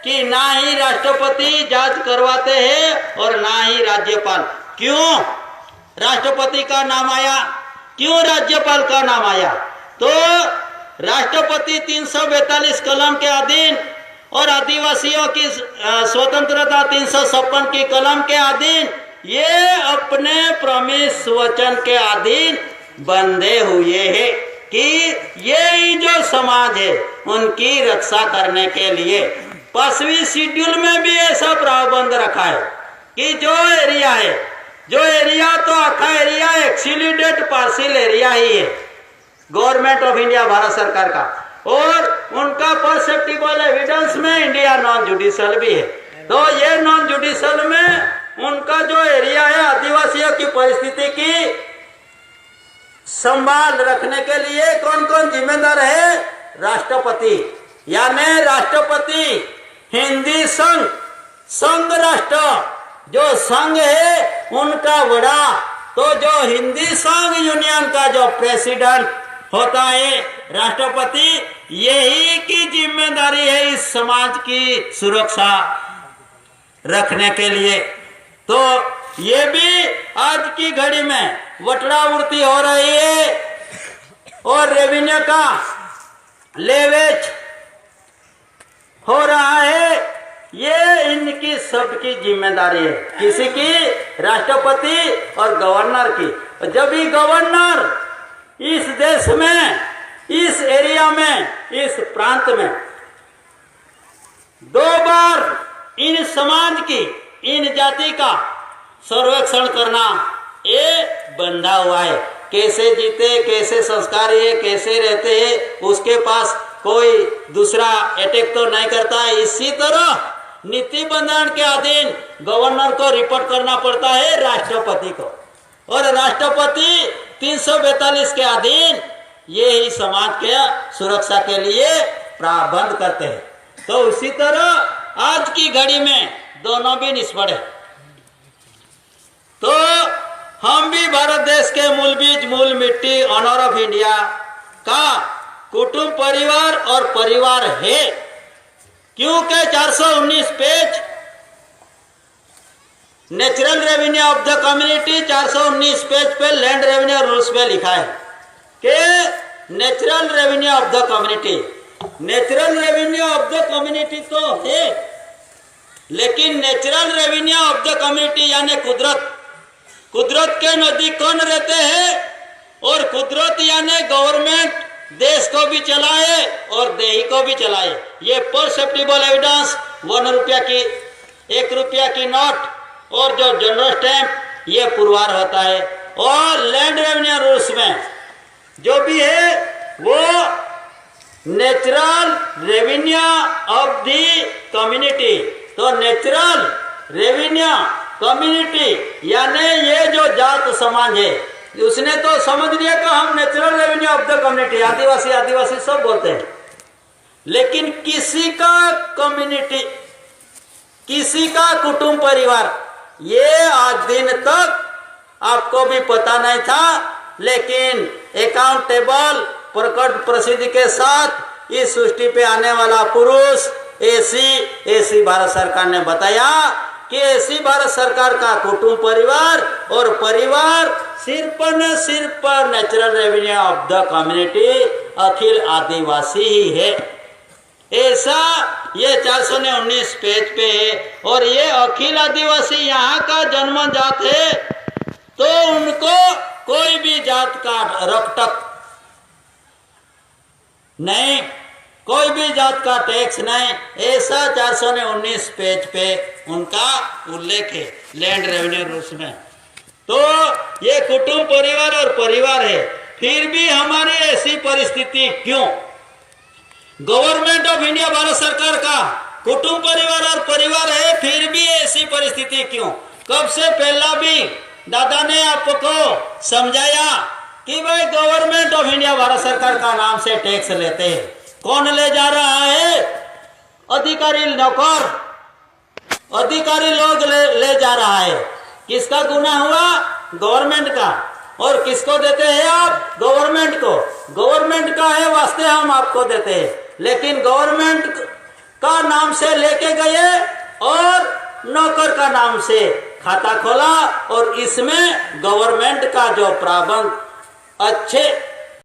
कि ना ही राष्ट्रपति जांच करवाते हैं और ना ही राज्यपाल। क्यों राष्ट्रपति का नाम आया, क्यों राज्यपाल का नाम आया? तो राष्ट्रपति 342 कलम के अधीन और आदिवासियों की स्वतंत्रता 356 की कलम के अधीन ये अपने प्रॉमिस वचन के अधीन बंधे हुए हैं कि ये जो समाज है उनकी रक्षा करने के लिए 5वीं शेड्यूल में भी ऐसा प्रावधान रखा है कि जो एरिया तो आखा एरिया एक्सील्यूटेड पार्सिल एरिया ही है गवर्नमेंट ऑफ इंडिया भारत सरकार का, और उनका परसेप्टिबल एविडेंस में इंडिया नॉन जुडिशियल भी है। तो ये नॉन जुडिशियल में उनका जो एरिया है आदिवासियों की परिस्थिति की संभाल रखने के लिए कौन कौन जिम्मेदार है? राष्ट्रपति, यानी राष्ट्रपति हिंदी संघ राष्ट्र जो संघ है उनका बड़ा, तो जो हिंदी संघ यूनियन का जो प्रेसिडेंट होता है राष्ट्रपति, यही की जिम्मेदारी है इस समाज की सुरक्षा रखने के लिए। तो ये भी आज की घड़ी में वटरावृत्ति हो रही है और रेवेन्यू का लेवेज हो रहा है, ये इनकी सबकी जिम्मेदारी है, किसी की? राष्ट्रपति और गवर्नर की। जब भी गवर्नर इस देश में, इस एरिया में, इस प्रांत में 2 बार इन समाज की, इन जाति का सर्वेक्षण करना ये बंधा हुआ है। कैसे जीते, कैसे संस्कारी है, कैसे रहते हैं, उसके पास कोई दूसरा अटैक तो नहीं करता है। इसी तरह नीति बंधन के अधीन गवर्नर को रिपोर्ट करना पड़ता है राष्ट्रपति को, और राष्ट्रपति 342 के अधीन ये ही समाज के सुरक्षा के लिए प्रावधान करते हैं। तो उसी तरह आज की घड़ी में दोनों भी निष्फल है। तो हम भी भारत देश के मूल बीज मूल मिट्टी ऑनर ऑफ इंडिया का कुटुंब परिवार और परिवार है, क्योंकि 419 page natural revenue of the community 419 page पे लैंड रेवेन्यू रूल्स पे लिखा है कि natural revenue of the community, natural revenue of the community तो है, लेकिन natural revenue of the community यानी कुदरत के नजदीक कौन रहते हैं, और कुदरत यानी गवर्नमेंट देश को भी चलाए और देही को भी चलाए। ये परसेप्टिबल एविडेंस 1 रुपया की, 1 रुपया की नोट और जो जनरल स्टैंप ये पुरवार होता है। और लैंड रेवेन्यू रूल्स में जो भी है वो natural revenue of the community, तो नेचुरल रेवेन्यू कम्युनिटी यानी ये जो जात समाज है उसने तो समझ लिया कि हम natural revenue of the community, Adivasi सब बोलते हैं, लेकिन किसी का कम्युनिटी, किसी का कुटुंब परिवार, ये आज दिन तक आपको भी पता नहीं था, लेकिन अकाउंटेबल प्रकट प्रसिद्धि के साथ इस सृष्टि पे आने वाला पुरुष एसी भारत सरकार ने बताया कि एसी भारत सरकार का कुटुंब परिवार और परिवार सिर्फ न सिर्फ natural revenue of the community अखिल आदिवासी ही है। ऐसा ये 419 पेज पे है, और ये अखिल आदिवासी यहाँ का जन्मजात है, तो उनको कोई भी जात का रकटक नहीं, कोई भी जात का टैक्स नहीं, ऐसा 419 पेज पे उनका उल्लेख है लैंड रेवेन्यू रूल्स में। तो ये कुटुंब परिवार और परिवार है, फिर भी हमारी ऐसी परिस्थिति क्यों? गवर्नमेंट ऑफ इंडिया भारत सरकार का कुटुंब परिवार और परिवार है, फिर भी ऐसी परिस्थिति क्यों? कब से पहला भी दादा ने आपको समझाया कि भाई गवर्नमेंट ऑफ इंडिया भारत सरकार का नाम से टैक्स लेते हैं, कौन ले जा रहा है? अधिकारी नौकर, अधिकारी लोग ले जा रहा है। किसका गुनाह हुआ? गवर्नमेंट का। और किसको देते हैं आप? गवर्नमेंट को। गवर्नमेंट का है वास्ते हम आपको देते हैं, लेकिन गवर्नमेंट का नाम से लेके गए और नौकर का नाम से खाता खोला और इसमें गवर्नमेंट का जो प्राबंध अच्छे